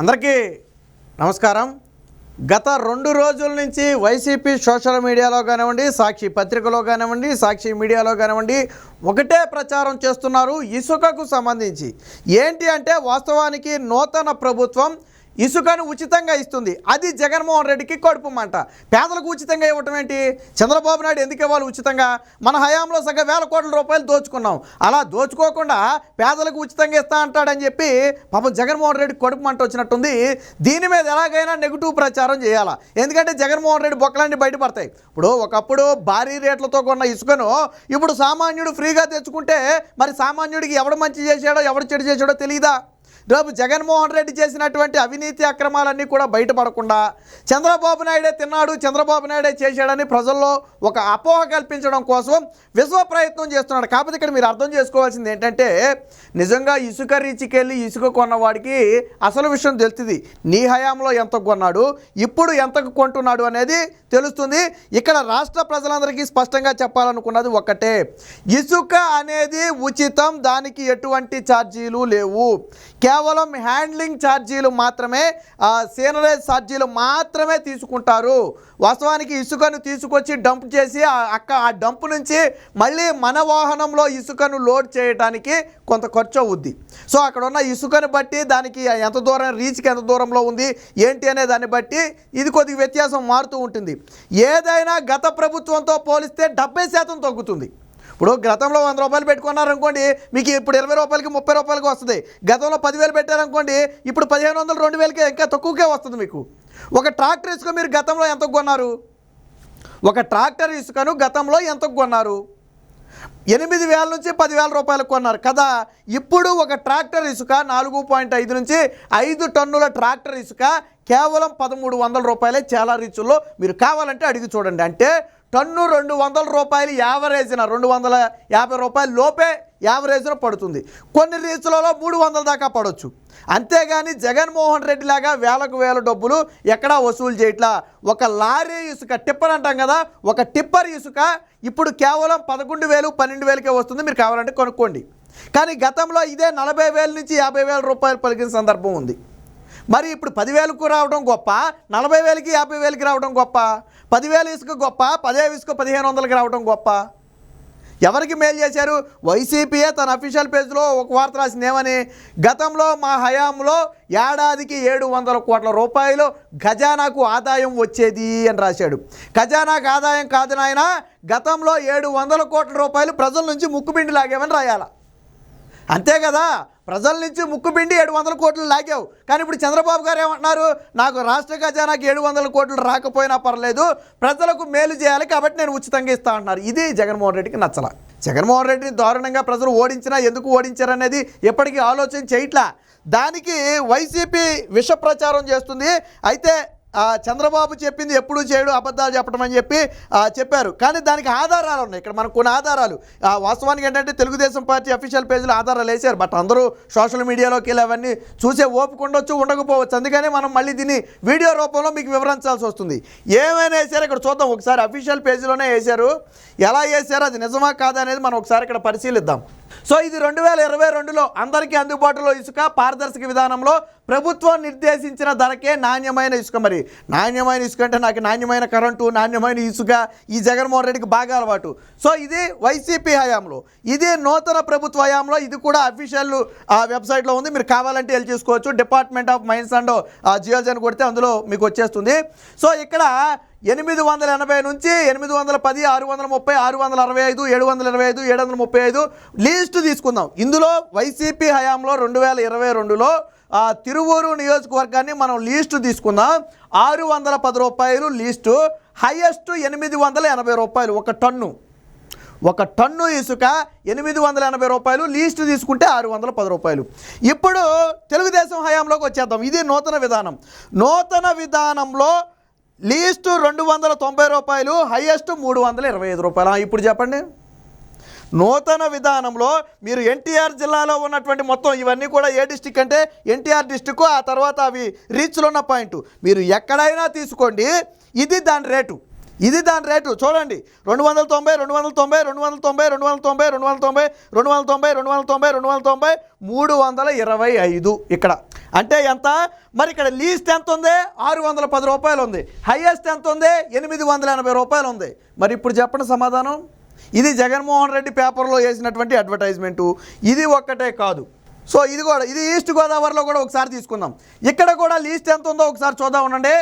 అందరికీ నమస్కారం. గత 2 రోజుల నుంచి వైసీపీ సోషల్ మీడియాలో కానివ్వండి, సాక్షి పత్రికలో కానివ్వండి, సాక్షి మీడియాలో కానివ్వండి ఒకటే ప్రచారం చేస్తున్నారు ఇసుకకు సంబంధించి. ఏంటి అంటే వాస్తవానికి నూతన ప్రభుత్వం ఇసుకను ఉచితంగా ఇస్తుంది. అది జగన్మోహన్ రెడ్డికి కడుపుమంట. పేదలకు ఉచితంగా ఇవ్వటం ఏంటి? చంద్రబాబు నాయుడు ఎందుకు ఇవ్వాలి ఉచితంగా? మన హయాంలో సగం వేల కోట్ల రూపాయలు దోచుకున్నాం. అలా దోచుకోకుండా పేదలకు ఉచితంగా ఇస్తా అంటాడని చెప్పి పాపం జగన్మోహన్ రెడ్డి కడుపుమంట వచ్చినట్టుంది. దీని మీద ఎలాగైనా నెగిటివ్ ప్రచారం చేయాలా, ఎందుకంటే జగన్మోహన్ రెడ్డి బొక్కలన్నీ బయటపడతాయి. ఇప్పుడు ఒకప్పుడు భారీ రేట్లతో కొన్న ఇసుకను ఇప్పుడు సామాన్యుడు ఫ్రీగా తెచ్చుకుంటే మరి సామాన్యుడికి ఎవడు మంచి చేశాడో ఎవడు చెడు చేశాడో తెలియదా? రేపు జగన్మోహన్ రెడ్డి చేసినటువంటి అవినీతి అక్రమాలన్నీ కూడా బయటపడకుండా చంద్రబాబు నాయుడే తిన్నాడు, చంద్రబాబు నాయుడే చేశాడని ప్రజల్లో ఒక అపోహ కల్పించడం కోసం విశ్వ ప్రయత్నం చేస్తున్నాడు. కాకపోతే ఇక్కడ మీరు అర్థం చేసుకోవాల్సింది ఏంటంటే నిజంగా ఇసుక రీచికెళ్ళి ఇసుక కొన్నవాడికి అసలు విషయం తెలుస్తుంది. నీ హయాంలో ఎంత కొన్నాడు, ఇప్పుడు ఎంతకు కొంటున్నాడు అనేది తెలుస్తుంది. ఇక్కడ రాష్ట్ర ప్రజలందరికీ స్పష్టంగా చెప్పాలనుకున్నది ఒక్కటే, ఇసుక అనేది ఉచితం, దానికి ఎటువంటి ఛార్జీలు లేవు. కేవలం హ్యాండ్లింగ్ ఛార్జీలు మాత్రమే, సీనరేజ్ ఛార్జీలు మాత్రమే తీసుకుంటారు. వాస్తవానికి ఇసుకను తీసుకొచ్చి డంప్ చేసి ఆ డంప్ నుంచి మళ్ళీ మన వాహనంలో ఇసుకను లోడ్ చేయడానికి కొంత ఖర్చు అవుద్ది. సో అక్కడ ఉన్న ఇసుకను బట్టి దానికి ఎంత దూరం, రీచ్కి ఎంత దూరంలో ఉంది ఏంటి అనే దాన్ని బట్టి ఇది కొద్దిగా వ్యత్యాసం మారుతూ ఉంటుంది. ఏదైనా గత ప్రభుత్వంతో పోలిస్తే 70% తగ్గుతుంది. ఇప్పుడు గతంలో 100 రూపాయలు పెట్టుకున్నారనుకోండి, మీకు ఇప్పుడు 20 రూపాయలకి 30 రూపాయలకి వస్తుంది. గతంలో 10,000 పెట్టారనుకోండి, ఇప్పుడు 1,500 2,000కే ఇంకా తక్కువకే వస్తుంది. మీకు ఒక ట్రాక్టర్ ఇసుక మీరు గతంలో ఎంతకు కొన్నారు? ఒక ట్రాక్టర్ ఇసుకను గతంలో ఎంతకు కొన్నారు? 8,000 నుంచి 10,000 రూపాయలకు కొన్నారు కదా. ఇప్పుడు ఒక ట్రాక్టర్ ఇసుక 4.5 నుంచి 5 టన్నుల ట్రాక్టర్ ఇసుక కేవలం 1,300 రూపాయలే. చాలా రీచుల్లో మీరు కావాలంటే అడిగి చూడండి. అంటే టన్ను 200 రూపాయలు యావరేజ్న, 250 రూపాయల లోపే యావరేజ్న పడుతుంది. కొన్ని రీచులలో 300 దాకా పడవచ్చు. అంతేగాని జగన్మోహన్ రెడ్డి లాగా వేలకు వేల డబ్బులు ఎక్కడా వసూలు చేయట్లా. ఒక లారీ ఇసుక, టిప్పర్ అంటాం కదా, ఒక టిప్పర్ ఇసుక ఇప్పుడు కేవలం 11,000 12,000కే వస్తుంది. మీరు కావాలంటే కొనుక్కోండి. కానీ గతంలో ఇదే 40,000 నుంచి 50,000 రూపాయలు పలికిన సందర్భం ఉంది. మరి ఇప్పుడు 10,000కు రావడం గొప్ప, 40,000కి 50,000కి రావడం గొప్ప, 10,000 ఇసుక గొప్ప, 10,000 ఇసుక 1,500కి రావడం గొప్ప? ఎవరికి మేలు చేశారు? వైసీపీయే తన అఫీషియల్ పేజ్లో ఒక వార్త రాసింది. ఏమని? గతంలో మా హయాంలో ఏడాదికి 700 కోట్ల రూపాయలు ఖజానాకు ఆదాయం వచ్చేది అని రాశాడు. ఖజానాకు ఆదాయం కాదు నాయన, గతంలో 700 కోట్ల రూపాయలు ప్రజల నుంచి ముక్కుపిండి లాగేమని రాయాల. అంతే కదా, ప్రజల నుంచి ముక్కుపిండి 700 కోట్లు లాగావు. కానీ ఇప్పుడు చంద్రబాబు గారు ఏమంటున్నారు? నాకు రాష్ట్ర ఖజానాకి 700 కోట్లు రాకపోయినా పర్లేదు, ప్రజలకు మేలు చేయాలి కాబట్టి నేను ఉచితంగా ఇస్తా అంటున్నారు. ఇది జగన్మోహన్ రెడ్డికి నచ్చల. జగన్మోహన్ రెడ్డిని దారుణంగా ప్రజలు ఓడించినా ఎందుకు ఓడించారనేది ఎప్పటికీ ఆలోచన చేయట్లా. దానికి వైసీపీ విష ప్రచారం చేస్తుంది. అయితే చంద్రబాబు చెప్పింది ఎప్పుడూ చేయడు, అబద్ధాలు చెప్పడం అని చెప్పి చెప్పారు. కానీ దానికి ఆధారాలు ఉన్నాయి. ఇక్కడ మనకు కొన్ని ఆధారాలు, వాస్తవానికి ఏంటంటే తెలుగుదేశం పార్టీ అఫీషియల్ పేజీలో ఆధారాలు వేశారు. బట్ అందరూ సోషల్ మీడియాలోకి వెళ్ళి అవన్నీ చూసే ఓపిక ఉండొచ్చు, ఉండకపోవచ్చు. అందుకనే మనం మళ్ళీ దీన్ని వీడియో రూపంలో మీకు వివరించాల్సి వస్తుంది. ఏమైనా వేశారు ఇక్కడ చూద్దాం. ఒకసారి అఫీషియల్ పేజీలోనే వేశారు. ఎలా వేశారు, అది నిజమా కాదా అనేది మనం ఒకసారి ఇక్కడ పరిశీలిద్దాం. సో ఇది 2022లో అందరికీ అందుబాటులో ఇసుక, పారదర్శక విధానంలో ప్రభుత్వం నిర్దేశించిన ధరకే నాణ్యమైన ఇసుక. మరి నాణ్యమైన ఇసుక అంటే నాకు నాణ్యమైన కరెంటు, నాణ్యమైన ఇసుక ఈ జగన్మోహన్ రెడ్డికి బాగా అలవాటు. సో ఇది వైసీపీ హయాంలో, ఇది నూతన ప్రభుత్వ హయాంలో. ఇది కూడా అఫీషియల్ వెబ్సైట్లో ఉంది, మీరు కావాలంటే వెళ్ళి చూసుకోవచ్చు. Department of mines and geology అని కొడితే అందులో మీకు వచ్చేస్తుంది. సో ఇక్కడ 880 నుంచి 810, 630, 665, 725, 735 లీస్టు తీసుకుందాం. ఇందులో వైసీపీ హయాంలో 2022లో తిరువూరు నియోజకవర్గాన్ని మనం లీస్టు తీసుకుందాం. 610 రూపాయలు లీస్టు, హైయెస్ట్ 880 రూపాయలు ఒక టన్ను ఇసుక 880 రూపాయలు, లీస్టు తీసుకుంటే 610 రూపాయలు. ఇప్పుడు తెలుగుదేశం హయాంలోకి వచ్చేద్దాం. ఇది నూతన విధానం. నూతన విధానంలో లీస్టు 290 రూపాయలు, హైయెస్ట్ 325 రూపాయలు. ఇప్పుడు చెప్పండి, నూతన విధానంలో మీరు ఎన్టీఆర్ జిల్లాలో ఉన్నటువంటి మొత్తం ఇవన్నీ కూడా ఏ డిస్టిక్ అంటే ఎన్టీఆర్ డిస్టిక్, ఆ తర్వాత అవి రీచ్లో ఉన్న పాయింట్ మీరు ఎక్కడైనా తీసుకోండి, ఇది దాని రేటు. చూడండి, 290, 290, 290, 290, 290, 290, 290, 290, 325 ఇక్కడ. అంటే ఎంత? మరి ఇక్కడ లీస్ట్ ఎంత ఉంది? 610 రూపాయలు ఉంది. హైయెస్ట్ ఎంత ఉంది? 880 రూపాయలు ఉంది. మరి ఇప్పుడు చెప్పండి సమాధానం. ఇది జగన్మోహన్ రెడ్డి పేపర్లో వేసినటువంటి అడ్వర్టైజ్మెంటు. ఇది ఒక్కటే కాదు. సో ఇది కూడా, ఇది ఈస్ట్ గోదావరిలో కూడా ఒకసారి తీసుకుందాం. ఇక్కడ కూడా లీస్ట్ ఎంత ఉందో ఒకసారి చూద్దాం ఉండండి.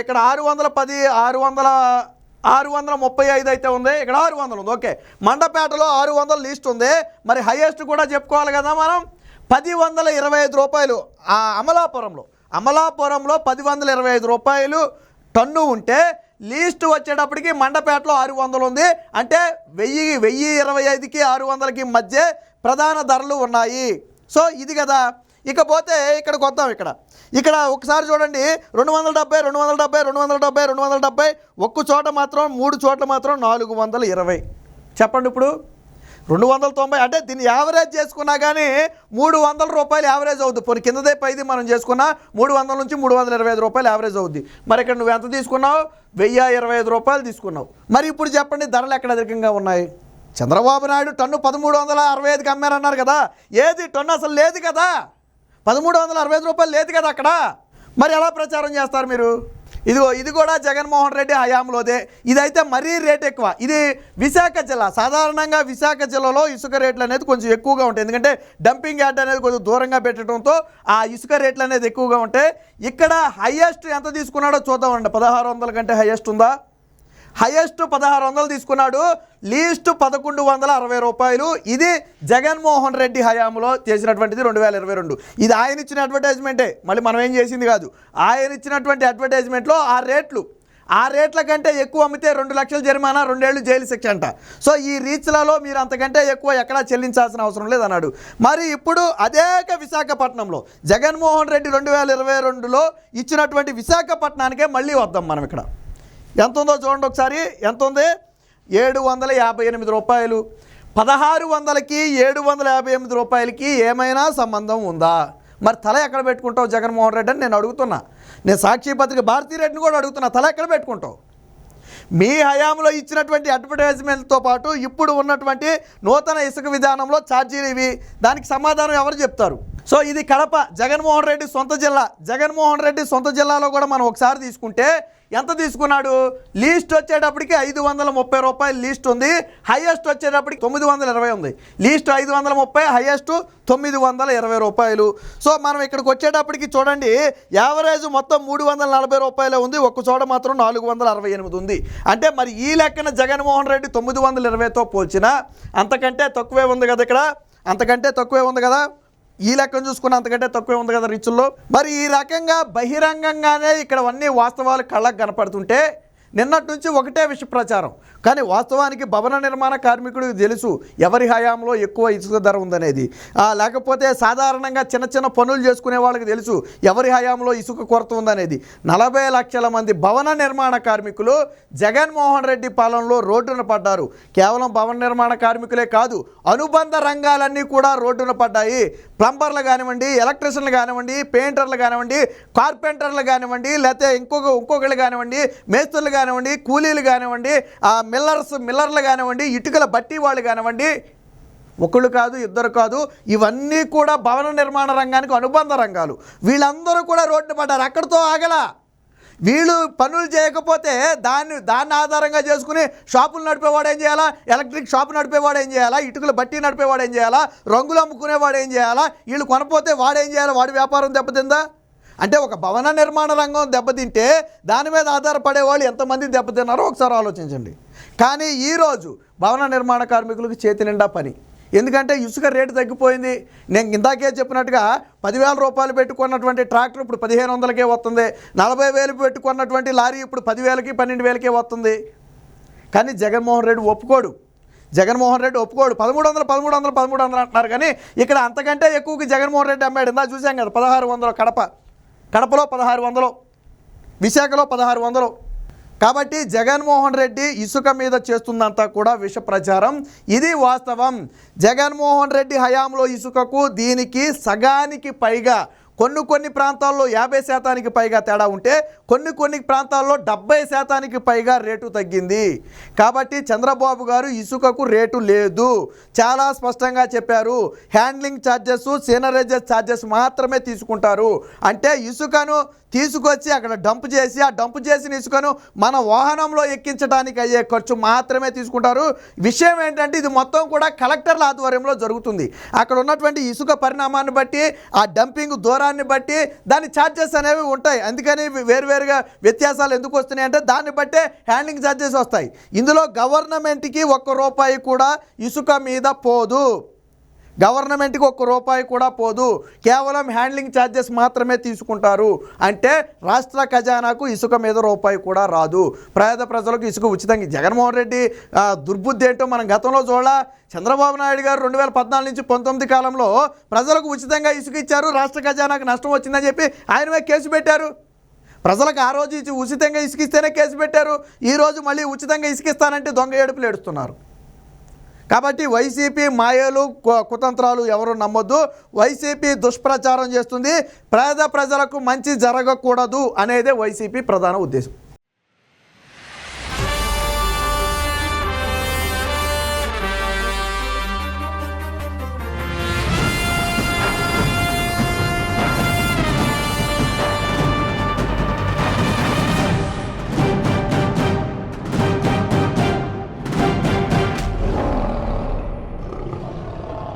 ఇక్కడ 610, 635 అయితే ఉంది. ఇక్కడ 600 ఉంది. ఓకే, మండపేటలో 600 లీస్ట్ ఉంది. మరి హైయెస్ట్ కూడా చెప్పుకోవాలి కదా మనం. 1025 రూపాయలు అమలాపురంలో 1025 రూపాయలు టన్ను ఉంటే లీస్ట్ వచ్చేటప్పటికి మండపేటలో 600 ఉంది. అంటే 1025కి 600కి మధ్య ప్రధాన ధరలు ఉన్నాయి. సో ఇది కదా. ఇకపోతే ఇక్కడికి వద్దాం. ఇక్కడ ఒకసారి చూడండి, 270, 270, 270, 270, ఒక్క చోట మాత్రం 3 చోట్ల మాత్రం 420. చెప్పండి ఇప్పుడు 290. అంటే దీన్ని యావరేజ్ చేసుకున్నా కానీ 300 రూపాయలు యావరేజ్ అవుద్ది. పోనీ కిందదే పైది మనం చేసుకున్నా 300 నుంచి 325 రూపాయలు యావరేజ్ అవుద్ది. మరి ఇక్కడ నువ్వు ఎంత తీసుకున్నావు? 1025 రూపాయలు తీసుకున్నావు. మరి ఇప్పుడు చెప్పండి ధరలు ఎక్కడ అధికంగా ఉన్నాయి? చంద్రబాబు నాయుడు టన్ను 1365కి అమ్మారన్నారు కదా. ఏది టన్ను అసలు లేదు కదా, 1365 రూపాయలు లేదు కదా అక్కడ. మరి ఎలా ప్రచారం చేస్తారు మీరు? ఇది కూడా జగన్మోహన్ రెడ్డి హయాంలోదే. ఇదైతే మరీ రేట్ ఎక్కువ. ఇది విశాఖ జిల్లా. సాధారణంగా విశాఖ జిల్లాలో ఇసుక రేట్లు అనేది కొంచెం ఎక్కువగా ఉంటాయి. ఎందుకంటే డంపింగ్ యార్డ్ అనేది కొంచెం దూరంగా పెట్టడంతో ఆ ఇసుక రేట్లు అనేది ఎక్కువగా ఉంటాయి. ఇక్కడ హైయెస్ట్ ఎంత తీసుకున్నాడో చూద్దామండి. 1600 కంటే హైయెస్ట్ ఉందా? హైయెస్ట్ 1600 తీసుకున్నాడు. లీస్ట్ 1160 రూపాయలు. ఇది జగన్మోహన్ రెడ్డి హయాంలో చేసినటువంటిది 2022. ఇది ఆయన ఇచ్చిన అడ్వర్టైజ్మెంటే, మళ్ళీ మనం ఏం చేసింది కాదు. ఆయన ఇచ్చినటువంటి అడ్వర్టైజ్మెంట్లో ఆ రేట్ల కంటే ఎక్కువ అమ్మితే 2 లక్షల జరిమానా, 2 ఏళ్ళు జైలు శిక్ష అంట. సో ఈ రీచ్లలో మీరు అంతకంటే ఎక్కువ ఎక్కడా చెల్లించాల్సిన అవసరం లేదన్నాడు. మరి ఇప్పుడు అదే విశాఖపట్నంలో జగన్మోహన్ రెడ్డి 2022లో ఇచ్చినటువంటి విశాఖపట్నానికే మళ్ళీ వద్దాం మనం. ఇక్కడ ఎంత ఉందో చూడండి ఒకసారి. ఎంత ఉంది? 758 రూపాయలు. 1600కి 758 రూపాయలకి ఏమైనా సంబంధం ఉందా? మరి తల ఎక్కడ పెట్టుకుంటావు జగన్మోహన్ రెడ్డి అని నేను అడుగుతున్నా. నేను సాక్షి పత్రిక భారతీ రెడ్డిని కూడా అడుగుతున్నా, తల ఎక్కడ పెట్టుకుంటావు? మీ హయాంలో ఇచ్చినటువంటి అడ్వర్టైజ్మెంట్తో పాటు ఇప్పుడు ఉన్నటువంటి నూతన ఇసుక విధానంలో ఛార్జీలు ఇవి, దానికి సమాధానం ఎవరు చెప్తారు? సో ఇది కడప, జగన్మోహన్ రెడ్డి సొంత జిల్లా. జగన్మోహన్ రెడ్డి సొంత జిల్లాలో కూడా మనం ఒకసారి తీసుకుంటే ఎంత తీసుకున్నాడు? లీస్ట్ వచ్చేటప్పటికి 530 రూపాయలు లీస్ట్ ఉంది. హైయెస్ట్ వచ్చేటప్పటికి 920 ఉంది. లీస్ట్ 530, హైయెస్ట్ 920 రూపాయలు. సో మనం ఇక్కడికి వచ్చేటప్పటికి చూడండి, యావరేజ్ మొత్తం 340 రూపాయలే ఉంది. ఒక్క చోట మాత్రం 468 ఉంది. అంటే మరి ఈ లెక్కన జగన్మోహన్ రెడ్డి 920తో పోల్చినా అంతకంటే తక్కువే ఉంది కదా. ఇక్కడ అంతకంటే తక్కువే ఉంది కదా. ఈ లెక్కను చూసుకున్న అంతకంటే తక్కువే ఉంది కదా రీచుల్లో. మరి ఈ రకంగా బహిరంగంగానే ఇక్కడ అన్ని వాస్తవాలు కళ్ళకు కనపడుతుంటే నిన్నటి నుంచి ఒకటే విష ప్రచారం. కానీ వాస్తవానికి భవన నిర్మాణ కార్మికుడికి తెలుసు ఎవరి హయాంలో ఎక్కువ ఇసుక ధర ఉందనేది. లేకపోతే సాధారణంగా చిన్న చిన్న పనులు చేసుకునే వాళ్ళకి తెలుసు ఎవరి హయాంలో ఇసుక కొరత ఉందనేది. 40 లక్షల మంది భవన నిర్మాణ కార్మికులు జగన్మోహన్ రెడ్డి పాలనలో రోడ్డున పడ్డారు. కేవలం భవన నిర్మాణ కార్మికులే కాదు, అనుబంధ రంగాలన్నీ కూడా రోడ్డున పడ్డాయి. ప్లంబర్లు కానివ్వండి, ఎలక్ట్రీషియన్లు కానివ్వండి, పెయింటర్లు కానివ్వండి, కార్పెంటర్లు కానివ్వండి, లేకపోతే ఇంకొకళ్ళు కానివ్వండి, మేస్త్రులు కానివ్వండి, కూలీలు కానివ్వండి, మిల్లర్లు కానివ్వండి, ఇటుకల బట్టి వాళ్ళు కానివ్వండి, ఒకళ్ళు కాదు ఇద్దరు కాదు, ఇవన్నీ కూడా భవన నిర్మాణ రంగానికి అనుబంధ రంగాలు. వీళ్ళందరూ కూడా రోడ్డు పడ్డారు. అక్కడితో ఆగల. వీళ్ళు పనులు చేయకపోతే దాన్ని ఆధారంగా చేసుకుని షాపులు నడిపేవాడు ఏం చేయాలా? ఎలక్ట్రిక్ షాపు నడిపేవాడు ఏం చేయాలా? ఇటుకలు బట్టి నడిపేవాడు ఏం చేయాలా? రంగులు అమ్ముకునేవాడు ఏం చేయాలా? వీళ్ళు కొనపోతే వాడేం చేయాలా? వాడి వ్యాపారం దెబ్బతిందా? అంటే ఒక భవన నిర్మాణ రంగం దెబ్బతింటే దాని మీద ఆధారపడేవాళ్ళు ఎంతమంది దెబ్బతిన్నారో ఒకసారి ఆలోచించండి. కానీ ఈరోజు భవన నిర్మాణ కార్మికులకు చేతి నిండా పని. ఎందుకంటే ఇసుక రేటు తగ్గిపోయింది. నేను ఇందాకే చెప్పినట్టుగా 10,000 రూపాయలు పెట్టుకున్నటువంటి ట్రాక్టర్ ఇప్పుడు 1,500కే వస్తుంది. 40,000 పెట్టుకున్నటువంటి లారీ ఇప్పుడు 10,000కి 12,000కే వస్తుంది. కానీ జగన్మోహన్ రెడ్డి ఒప్పుకోడు. 1300 అంటున్నారు. కానీ ఇక్కడ అంతకంటే ఎక్కువకి జగన్మోహన్ రెడ్డి అమ్మాడు. ఇందా చూసాం కదా, 1600 కడపలో 1600, విశాఖలో 1600. కాబట్టి జగన్మోహన్ రెడ్డి ఇసుక మీద చేస్తుందంతా కూడా విష ప్రచారం. ఇది వాస్తవం. జగన్మోహన్ రెడ్డి హయాంలో ఇసుకకు దీనికి సగానికి పైగా కొన్ని ప్రాంతాల్లో 50% పైగా తేడా ఉంటే కొన్ని ప్రాంతాల్లో 70% పైగా రేటు తగ్గింది. కాబట్టి చంద్రబాబు గారు ఇసుకకు రేటు లేదు, చాలా స్పష్టంగా చెప్పారు. హ్యాండ్లింగ్ ఛార్జెస్, సీనరేజెస్ ఛార్జెస్ మాత్రమే తీసుకుంటారు. అంటే ఇసుకను తీసుకొచ్చి అక్కడ డంప్ చేసి ఆ డంప్ చేసిన ఇసుకను మన వాహనంలో ఎక్కించడానికి అయ్యే ఖర్చు మాత్రమే తీసుకుంటారు. విషయం ఏంటంటే ఇది మొత్తం కూడా కలెక్టర్ల ఆధ్వర్యంలో జరుగుతుంది. అక్కడ ఉన్నటువంటి ఇసుక పరిణామాన్ని బట్టి, ఆ డంపింగ్ దూరాన్ని బట్టి దాని ఛార్జెస్ అనేవి ఉంటాయి. అందుకని వేరువేరుగా వ్యత్యాసాలు ఎందుకు వస్తున్నాయి అంటే దాన్ని బట్టే హ్యాండ్లింగ్ ఛార్జెస్ వస్తాయి. ఇందులో గవర్నమెంట్కి ₹1 కూడా ఇసుక మీద పోదు. గవర్నమెంట్కి ₹1 కూడా పోదు. కేవలం హ్యాండ్లింగ్ ఛార్జెస్ మాత్రమే తీసుకుంటారు. అంటే రాష్ట్ర ఖజానాకు ఇసుక మీద ₹1 కూడా రాదు. పేద ప్రజలకు ఇసుక ఉచితంగా. జగన్మోహన్ రెడ్డి దుర్బుద్ధి ఏంటో మనం గతంలో చూడాల. చంద్రబాబు నాయుడు గారు 2014 నుంచి 19 కాలంలో ప్రజలకు ఉచితంగా ఇసుక ఇచ్చారు, రాష్ట్ర ఖజానాకు నష్టం వచ్చిందని చెప్పి ఆయన మీద కేసు పెట్టారు. ప్రజలకు ఆ రోజు ఉచితంగా ఇసుకిస్తేనే కేసు పెట్టారు. ఈరోజు మళ్ళీ ఉచితంగా ఇసుకిస్తానంటే దొంగ ఏడుపులు ఏడుస్తున్నారు. కాబట్టి వైసీపీ మాయలు కుతంత్రాలు ఎవరు నమ్మొద్దు. వైసీపీ దుష్ప్రచారం చేస్తుంది. పేద ప్రజలకు మంచి జరగకూడదు అనేదే వైసీపీ ప్రధాన ఉద్దేశం.